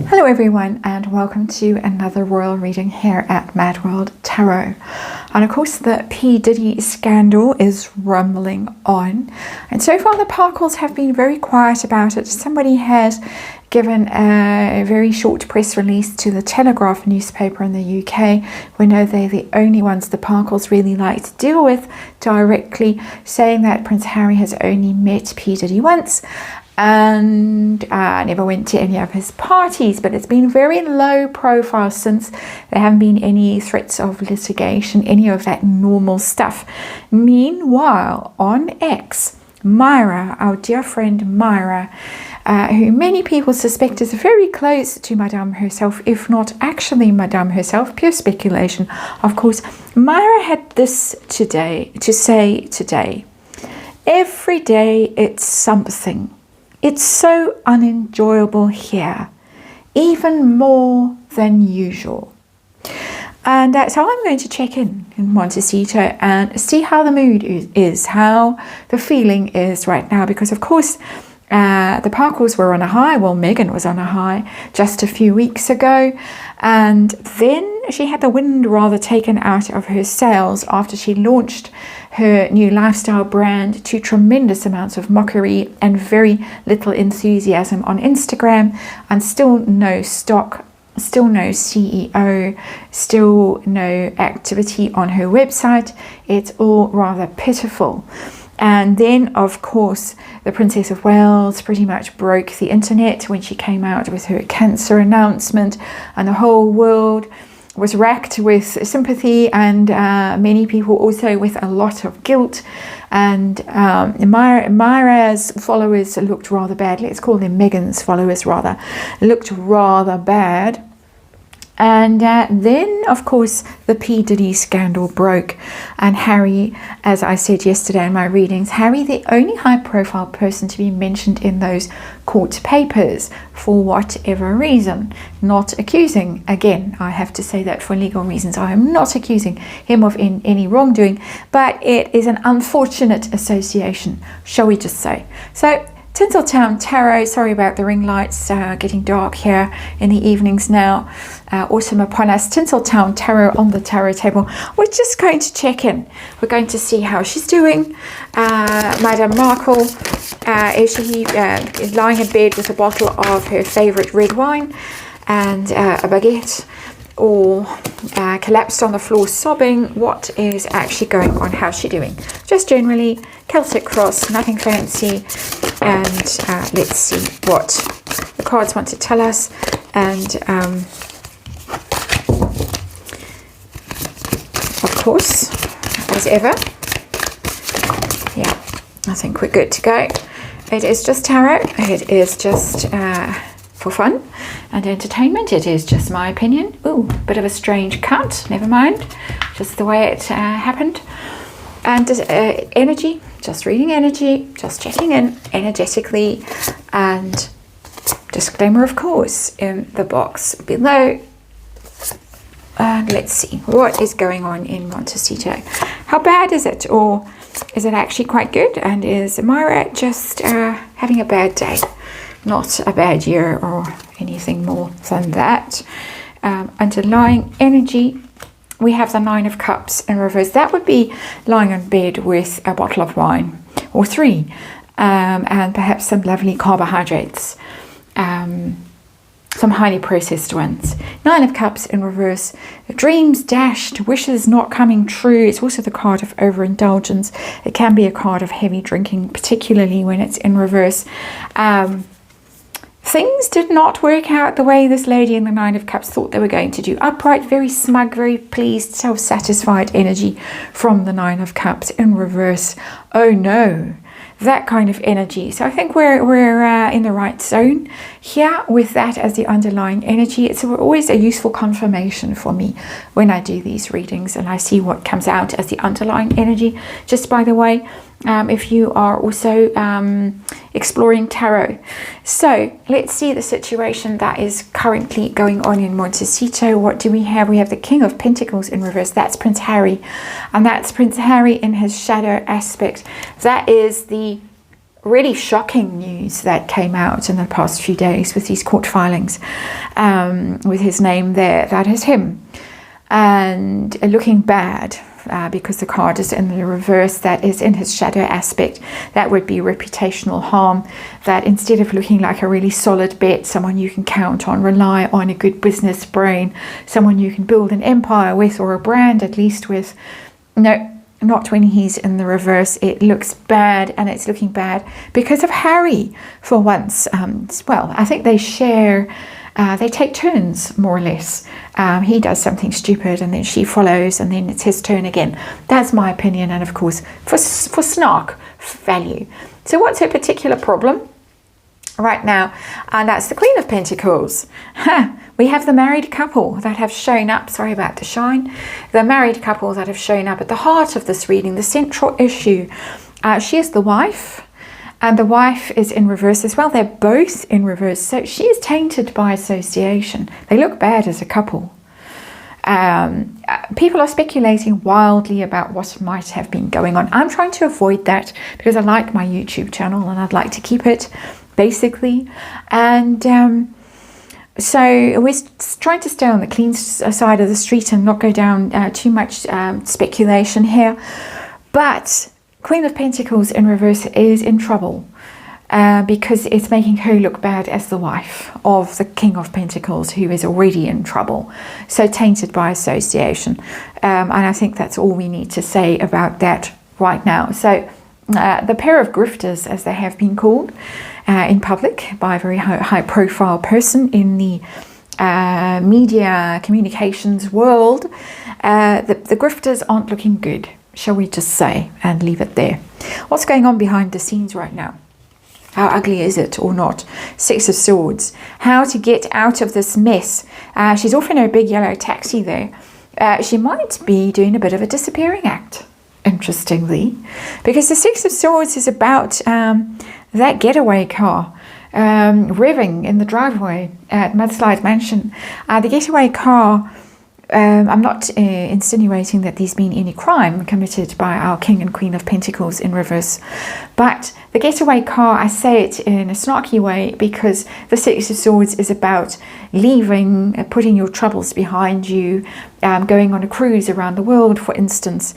Hello everyone, and welcome to another royal reading here at MadWorldTarot. And of course the P. Diddy scandal is rumbling on, and so far the Parkles have been very quiet about it. Somebody has given a very short press release to the Telegraph newspaper in the UK. We know they're the only ones the Parkles really like to deal with directly, saying that Prince Harry has only met P. Diddy once and never went to any of his parties, but it's been very low profile since there haven't been any threats of litigation, any of that normal stuff. Meanwhile, on X, Mÿra, our dear friend Mÿra, who many people suspect is very close to Madame herself, if not actually Madame herself, pure speculation. Of course, Mÿra had this to say today. Every day it's something. It's so unenjoyable here, even more than usual. And so I'm going to check in Montecito and see how the mood is, how the feeling is right now, because of course the Parkles were on a high. Well, Meghan was on a high just a few weeks ago, and then she had the wind rather taken out of her sails after she launched her new lifestyle brand to tremendous amounts of mockery and very little enthusiasm on Instagram, and still no stock, still no CEO, still no activity on her website. It's all rather pitiful. And then, of course, the Princess of Wales pretty much broke the internet when she came out with her cancer announcement, and the whole world was racked with sympathy, and many people also with a lot of guilt. And Mÿra's followers looked rather bad. Let's call them Meghan's followers rather. Looked rather bad. And then, of course, the P. Diddy scandal broke. And Harry, as I said yesterday in my readings, Harry, the only high-profile person to be mentioned in those court papers for whatever reason. Not accusing. Again, I have to say that for legal reasons. I am not accusing him of any wrongdoing. But it is an unfortunate association, shall we just say. So, Tinseltown Tarot, sorry about the ring lights, getting dark here in the evenings now. Autumn upon us. Tinseltown Tarot on the tarot table. We're just going to check in. We're going to see how she's doing. Madame Markle, is she lying in bed with a bottle of her favourite red wine and a baguette, or collapsed on the floor sobbing? What is actually going on? How's she doing? Just generally, Celtic cross, nothing fancy. And let's see what the cards want to tell us. And of course, as ever, yeah, I think we're good to go. It is just tarot. It is just for fun and entertainment. It is just my opinion. Ooh, bit of a strange cut. Never mind. Just the way it happened. And energy, just reading energy, just checking in energetically. And disclaimer, of course, in the box below. And let's see what is going on in Montecito. How bad is it? Or is it actually quite good? And is Mÿra just having a bad day? Not a bad year or anything more than that. Underlying energy, we have the Nine of Cups in reverse. That would be lying in bed with a bottle of wine or three, and perhaps some lovely carbohydrates, some highly processed ones. Nine of Cups in reverse, dreams dashed, wishes not coming true. It's also the card of overindulgence. It can be a card of heavy drinking, particularly when it's in reverse. Things did not work out the way this lady in the Nine of Cups thought they were going to do. Upright, very smug, very pleased, self-satisfied energy from the Nine of Cups in reverse. Oh no, that kind of energy. So I think we're in the right zone here with that as the underlying energy. It's always a useful confirmation for me when I do these readings and I see what comes out as the underlying energy. Just by the way, if you are also exploring tarot. So let's see the situation that is currently going on in Montecito. What do we have? We have the King of Pentacles in reverse. That's Prince Harry, and that's Prince Harry in his shadow aspect. That is the really shocking news that came out in the past few days with these court filings with his name there. That is him. And looking bad because the card is in the reverse, that is in his shadow aspect. That would be reputational harm, that instead of looking like a really solid bet, someone you can count on, rely on, a good business brain, someone you can build an empire with, or a brand at least with, no, not when he's in the reverse. It looks bad, and it's looking bad because of Harry for once. Well, I think they share, they take turns more or less. He does something stupid and then she follows, and then it's his turn again. That's my opinion, and of course for snark value. So what's her particular problem right now? And that's the Queen of Pentacles. We have the married couple that have shown up. Sorry about the shine. The married couple that have shown up at the heart of this reading, the central issue. She is the wife, and the wife is in reverse as well. They're both in reverse. So she is tainted by association. They look bad as a couple. People are speculating wildly about what might have been going on. I'm trying to avoid that because I like my YouTube channel and I'd like to keep it, basically. And so we're trying to stay on the clean side of the street and not go down too much speculation here. But Queen of Pentacles in reverse is in trouble because it's making her look bad as the wife of the King of Pentacles, who is already in trouble. So tainted by association. And I think that's all we need to say about that right now. So the pair of grifters, as they have been called in public by a very high profile person in the media communications world, the grifters aren't looking good, shall we just say, and leave it there. What's going on behind the scenes right now? How ugly is it or not? Six of Swords. How to get out of this mess. She's off in her big yellow taxi there. She might be doing a bit of a disappearing act, interestingly, because the Six of Swords is about that getaway car revving in the driveway at Mudslide Mansion. The getaway car, I'm not insinuating that there's been any crime committed by our King and Queen of Pentacles in reverse, but the getaway car, I say it in a snarky way because the Six of Swords is about leaving, putting your troubles behind you, going on a cruise around the world, for instance,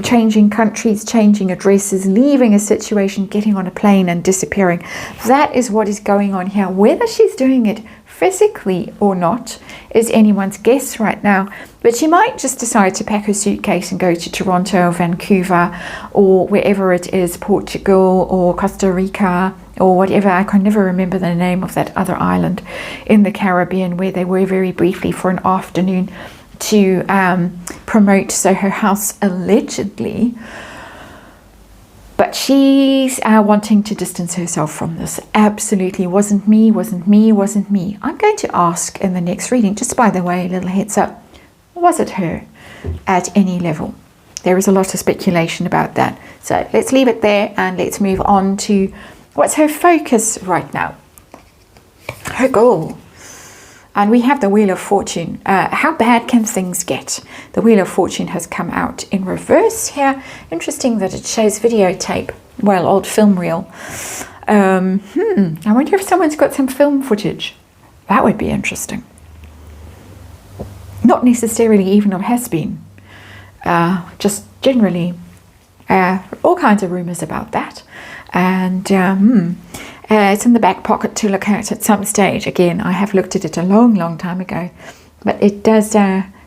changing countries, changing addresses, leaving a situation, getting on a plane and disappearing. That is what is going on here. Whether she's doing it physically or not is anyone's guess right now, but she might just decide to pack her suitcase and go to Toronto or Vancouver or wherever it is, Portugal or Costa Rica or whatever. I can never remember the name of that other island in the Caribbean where they were very briefly for an afternoon to promote Soho House, allegedly. But she's wanting to distance herself from this. Absolutely. Wasn't me, wasn't me, wasn't me. I'm going to ask in the next reading, just by the way, a little heads up, was it her at any level? There is a lot of speculation about that. So let's leave it there and let's move on to what's her focus right now. Her goal. And we have the Wheel of Fortune. How bad can things get? The Wheel of Fortune has come out in reverse here. Interesting that it shows videotape. Well, old film reel. I wonder if someone's got some film footage. That would be interesting. Not necessarily even of has-been. Just generally. All kinds of rumours about that. And it's in the back pocket to look at some stage. Again, I have looked at it a long time ago, but it does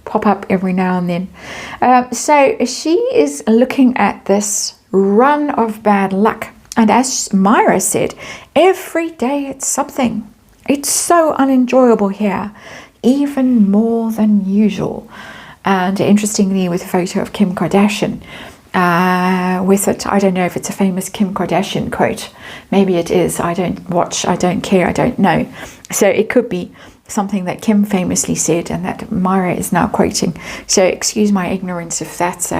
pop up every now and then. So she is looking at this run of bad luck. And as Mÿra said, every day it's something. It's so unenjoyable here, even more than usual. And interestingly, with a photo of Kim Kardashian, with it. I don't know if it's a famous Kim Kardashian quote. Maybe it is. I don't watch, I don't care, I don't know. So it could be something that Kim famously said and that Mÿra is now quoting. So excuse my ignorance if that's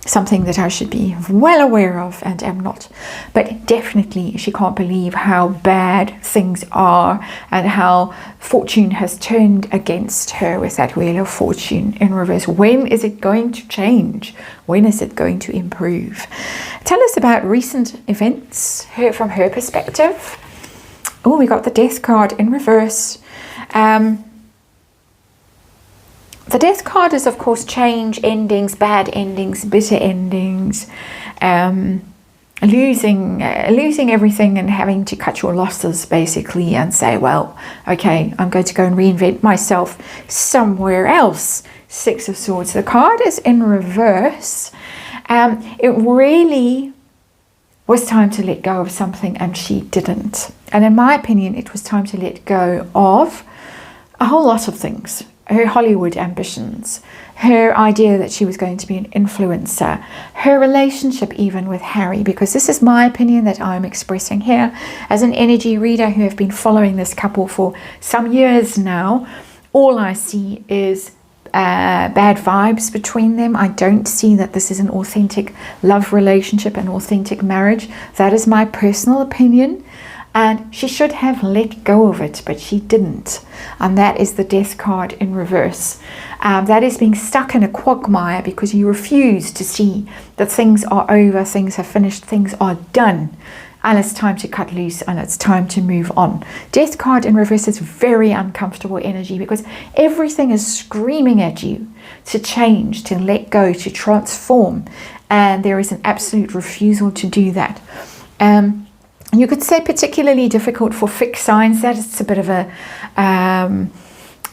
something that I should be well aware of and am not. But definitely she can't believe how bad things are and how fortune has turned against her with that Wheel of Fortune in reverse. When is it going to change? When is it going to improve? Tell us about recent events from her perspective. Oh, we got the Death card in reverse. The Death card is, of course, change, endings, bad endings, bitter endings, losing everything and having to cut your losses, basically, and say, well, okay, I'm going to go and reinvent myself somewhere else. Six of Swords. The card is in reverse. It really was time to let go of something, and she didn't. And in my opinion, it was time to let go of a whole lot of things. Her Hollywood ambitions, her idea that she was going to be an influencer, her relationship even with Harry, because this is my opinion that I'm expressing here as an energy reader who have been following this couple for some years now. All I see is bad vibes between them. I don't see that this is an authentic love relationship, an authentic marriage. That is my personal opinion. And she should have let go of it, but she didn't. And that is the Death card in reverse. That is being stuck in a quagmire because you refuse to see that things are over, things are finished, things are done. And it's time to cut loose and it's time to move on. Death card in reverse is very uncomfortable energy because everything is screaming at you to change, to let go, to transform. And there is an absolute refusal to do that. You could say particularly difficult for fixed signs. That is a bit of a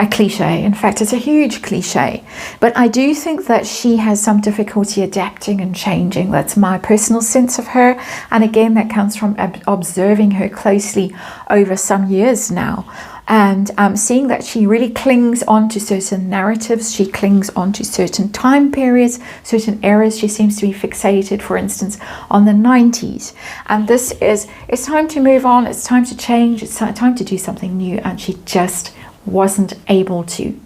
cliche. In fact, it's a huge cliche. But I do think that she has some difficulty adapting and changing. That's my personal sense of her. And again, that comes from observing her closely over some years now. And seeing that she really clings on to certain narratives, she clings on to certain time periods, certain eras. She seems to be fixated, for instance, on the 90s. And this is, it's time to move on, it's time to change, it's time to do something new, and she just wasn't able to.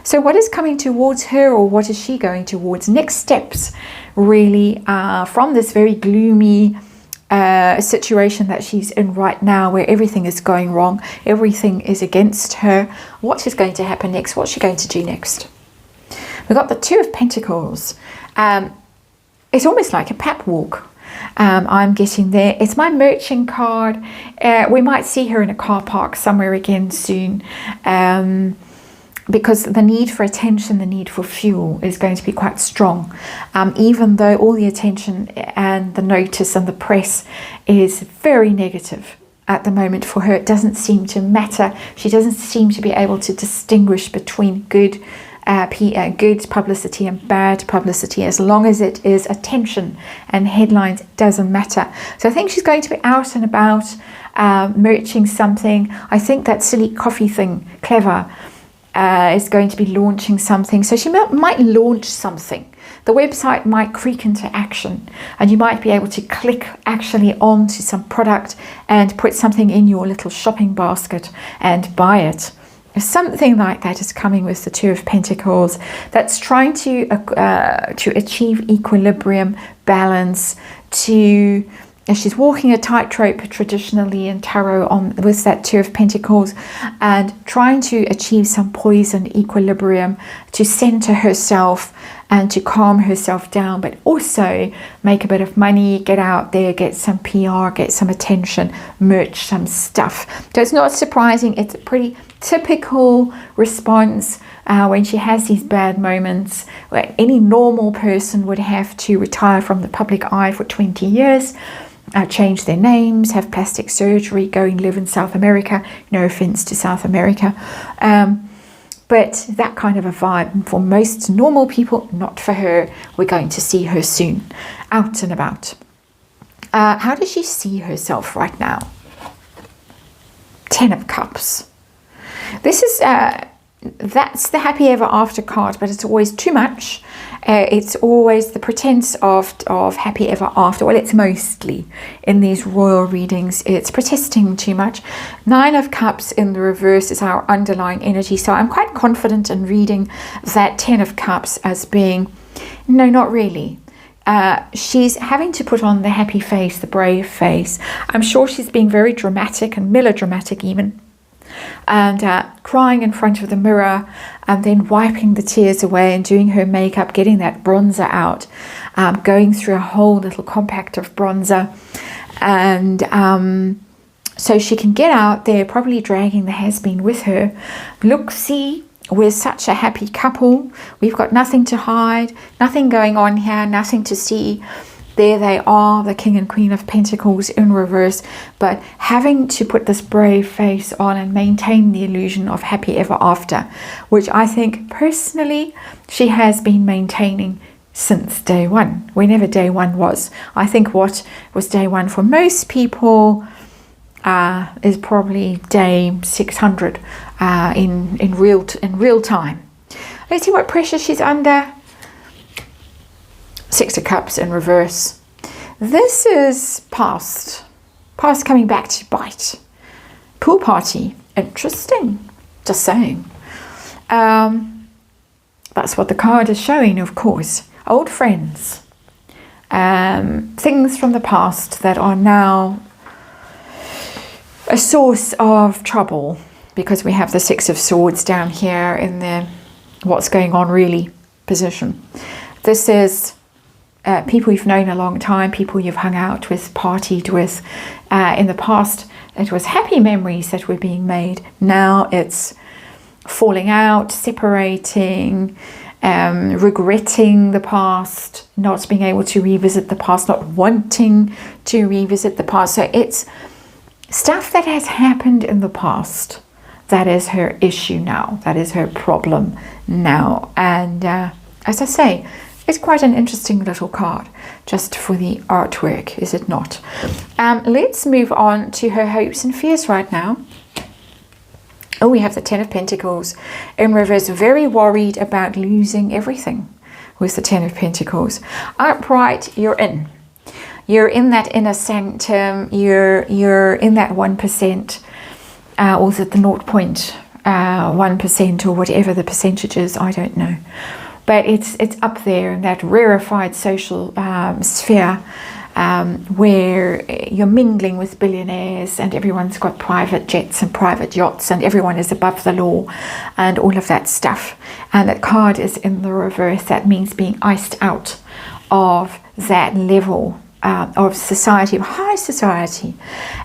So what is coming towards her, or what is she going towards? Next steps, really, from this very gloomy situation that she's in right now, where everything is going wrong, everything is against her. What is going to happen next? What's she going to do next? We've got the Two of Pentacles. It's almost like a pep walk. I'm getting there. It's my merchant card. We might see her in a car park somewhere again soon. Because the need for attention, the need for fuel is going to be quite strong. Even though all the attention and the notice and the press is very negative at the moment for her, it doesn't seem to matter. She doesn't seem to be able to distinguish between good publicity and bad publicity. As long as it is attention and headlines, it doesn't matter. So I think she's going to be out and about, merching something. I think that silly coffee thing, Clever, is going to be launching something. So she might launch something. The website might creak into action, and you might be able to click actually onto some product and put something in your little shopping basket and buy it. Something like that is coming with the Two of Pentacles. That's trying to achieve equilibrium, balance, she's walking a tightrope traditionally in tarot with that Two of Pentacles, and trying to achieve some poise and equilibrium to center herself and to calm herself down, but also make a bit of money, get out there, get some PR, get some attention, merch some stuff. So it's not surprising. It's a pretty typical response when she has these bad moments, where any normal person would have to retire from the public eye for 20 years, change their names, have plastic surgery, go and live in South America. No offense to South America. But that kind of a vibe for most normal people, not for her. We're going to see her soon, out and about. How does she see herself right now? Ten of Cups. This is that's the happy ever after card, but it's always too much. It's always the pretense of happy ever after. Well, it's mostly in these royal readings, it's protesting too much. Nine of Cups in the reverse is our underlying energy. So I'm quite confident in reading that Ten of Cups as being, no, not really. she's having to put on the happy face, the brave face. I'm sure she's being very dramatic and melodramatic even, and crying in front of the mirror, and then wiping the tears away and doing her makeup, getting that bronzer out, going through a whole little compact of bronzer, and so she can get out there, probably dragging the has-been with her. Look, see, we're such a happy couple. We've got nothing to hide, nothing going on here, nothing to see. There they are, the King and Queen of Pentacles in reverse, but having to put this brave face on and maintain the illusion of happy ever after, which I think personally she has been maintaining since day one, whenever day one was. I think what was day one for most people is probably day 600 in real time. Let's see what pressure she's under. Six of Cups in reverse. This is past coming back to bite. Pool party, interesting, just saying. That's what the card is showing, of course. Old friends, things from the past that are now a source of trouble, because we have the Six of Swords down here in the what's going on really position. This is people you've known a long time, people you've hung out with, partied with. In the past, it was happy memories that were being made. Now it's falling out, separating, regretting the past, not being able to revisit the past, not wanting to revisit the past. So it's stuff that has happened in the past. That is her issue now. That is her problem now. And as I say, it's quite an interesting little card, just for the artwork, is it not? Let's move on to her hopes and fears right now. Oh, we have the Ten of Pentacles in reverse, very worried about losing everything with the Ten of Pentacles. Upright, you're in. You're in that inner sanctum, you're in that 1%, or is it the 0.1% or whatever the percentage is, I don't know. But it's up there in that rarefied social sphere where you're mingling with billionaires and everyone's got private jets and private yachts and everyone is above the law and all of that stuff. And that card is in the reverse. That means being iced out of that level of society, of high society,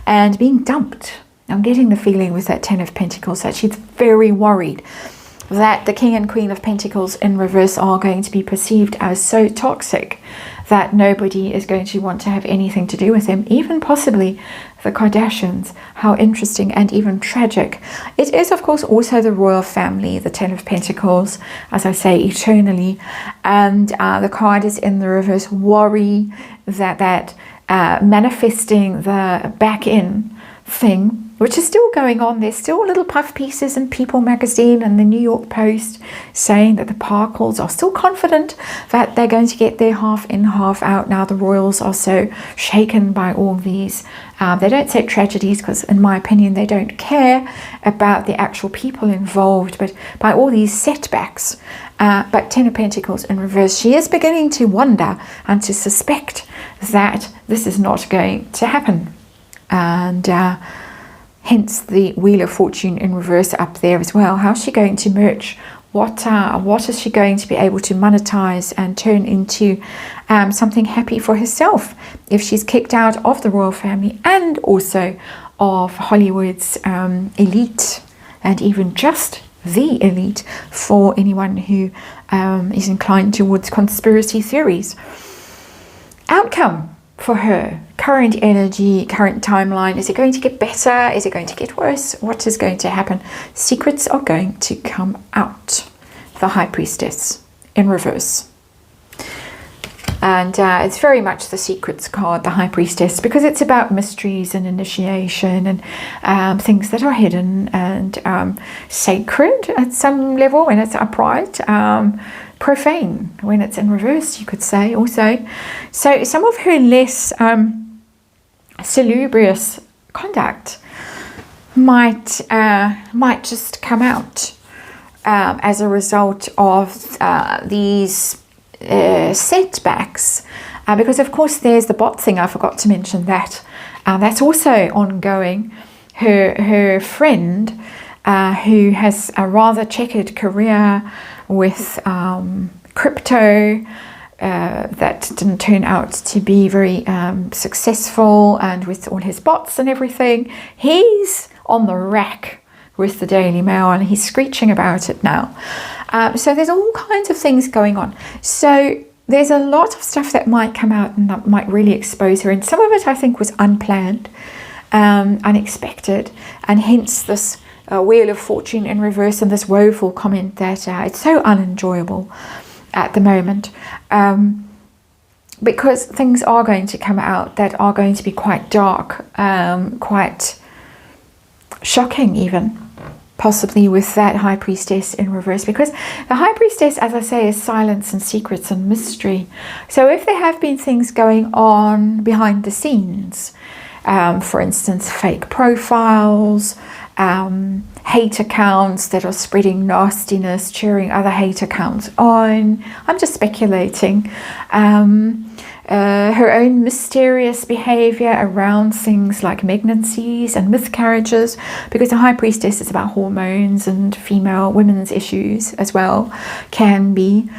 and being dumped. I'm getting the feeling with that Ten of Pentacles that she's very worried that the King and Queen of Pentacles in reverse are going to be perceived as so toxic that nobody is going to want to have anything to do with them, even possibly the Kardashians. How interesting and even tragic. It is, of course, also the royal family, the Ten of Pentacles, as I say, eternally. And the card is in the reverse, worry that manifesting the back in thing, which is still going on. There's still little puff pieces in People magazine and the New York Post saying that the Parkles are still confident that they're going to get their half in, half out. Now the royals are so shaken by all these, they don't say tragedies because in my opinion they don't care about the actual people involved, but by all these setbacks. But Ten of Pentacles in reverse, she is beginning to wonder and to suspect that this is not going to happen. And hence the Wheel of Fortune in reverse up there as well. How's she going to merge? What is she going to be able to monetize and turn into something happy for herself if she's kicked out of the royal family and also of Hollywood's elite, and even just the elite for anyone who is inclined towards conspiracy theories. Outcome for her, current energy, current timeline. Is it going to get better? Is it going to get worse? What is going to happen? Secrets are going to come out. The High Priestess in reverse. And it's very much the secrets card, the High Priestess, because it's about mysteries and initiation and things that are hidden and sacred at some level when it's upright. Profane when it's in reverse, you could say also. So some of her less salubrious conduct might just come out as a result of these setbacks because of course there's the bot thing. I forgot to mention that. That's also ongoing. Her friend, who has a rather checkered career with crypto, that didn't turn out to be very successful, and with all his bots and everything, he's on the rack with the Daily Mail, and he's screeching about it now. So there's all kinds of things going on. So there's a lot of stuff that might come out and that might really expose her, and some of it I think was unplanned, unexpected, and hence this Wheel of Fortune in reverse and this woeful comment that it's so unenjoyable at the moment, because things are going to come out that are going to be quite dark, quite shocking even, possibly with that High Priestess in reverse, because the High Priestess, as I say, is silence and secrets and mystery. So if there have been things going on behind the scenes, for instance, fake profiles, hate accounts that are spreading nastiness, cheering other hate accounts on, I'm just speculating, her own mysterious behavior around things like pregnancies and miscarriages, because the High Priestess is about hormones and women's issues as well, can be.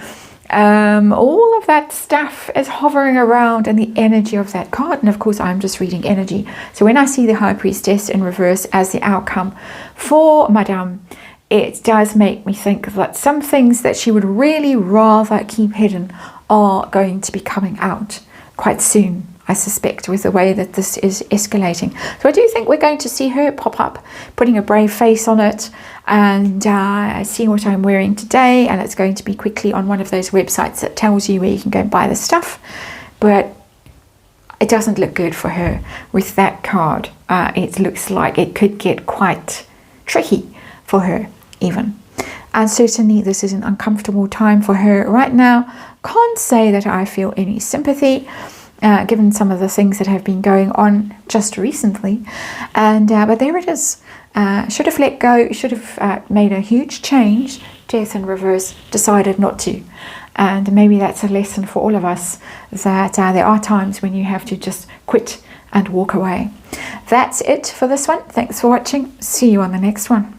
All of that stuff is hovering around in the energy of that card, and of course I'm just reading energy. So when I see the High Priestess in reverse as the outcome for Madame, it does make me think that some things that she would really rather keep hidden are going to be coming out quite soon, I suspect, with the way that this is escalating. So I do think we're going to see her pop up, putting a brave face on it, and seeing what I'm wearing today, and it's going to be quickly on one of those websites that tells you where you can go and buy the stuff. But it doesn't look good for her with that card. It looks like it could get quite tricky for her even. And certainly this is an uncomfortable time for her right now. Can't say that I feel any sympathy, given some of the things that have been going on just recently. And but there it is. Should have let go, should have made a huge change. Death in reverse, decided not to. And maybe that's a lesson for all of us, that there are times when you have to just quit and walk away. That's it for this one. Thanks for watching. See you on the next one.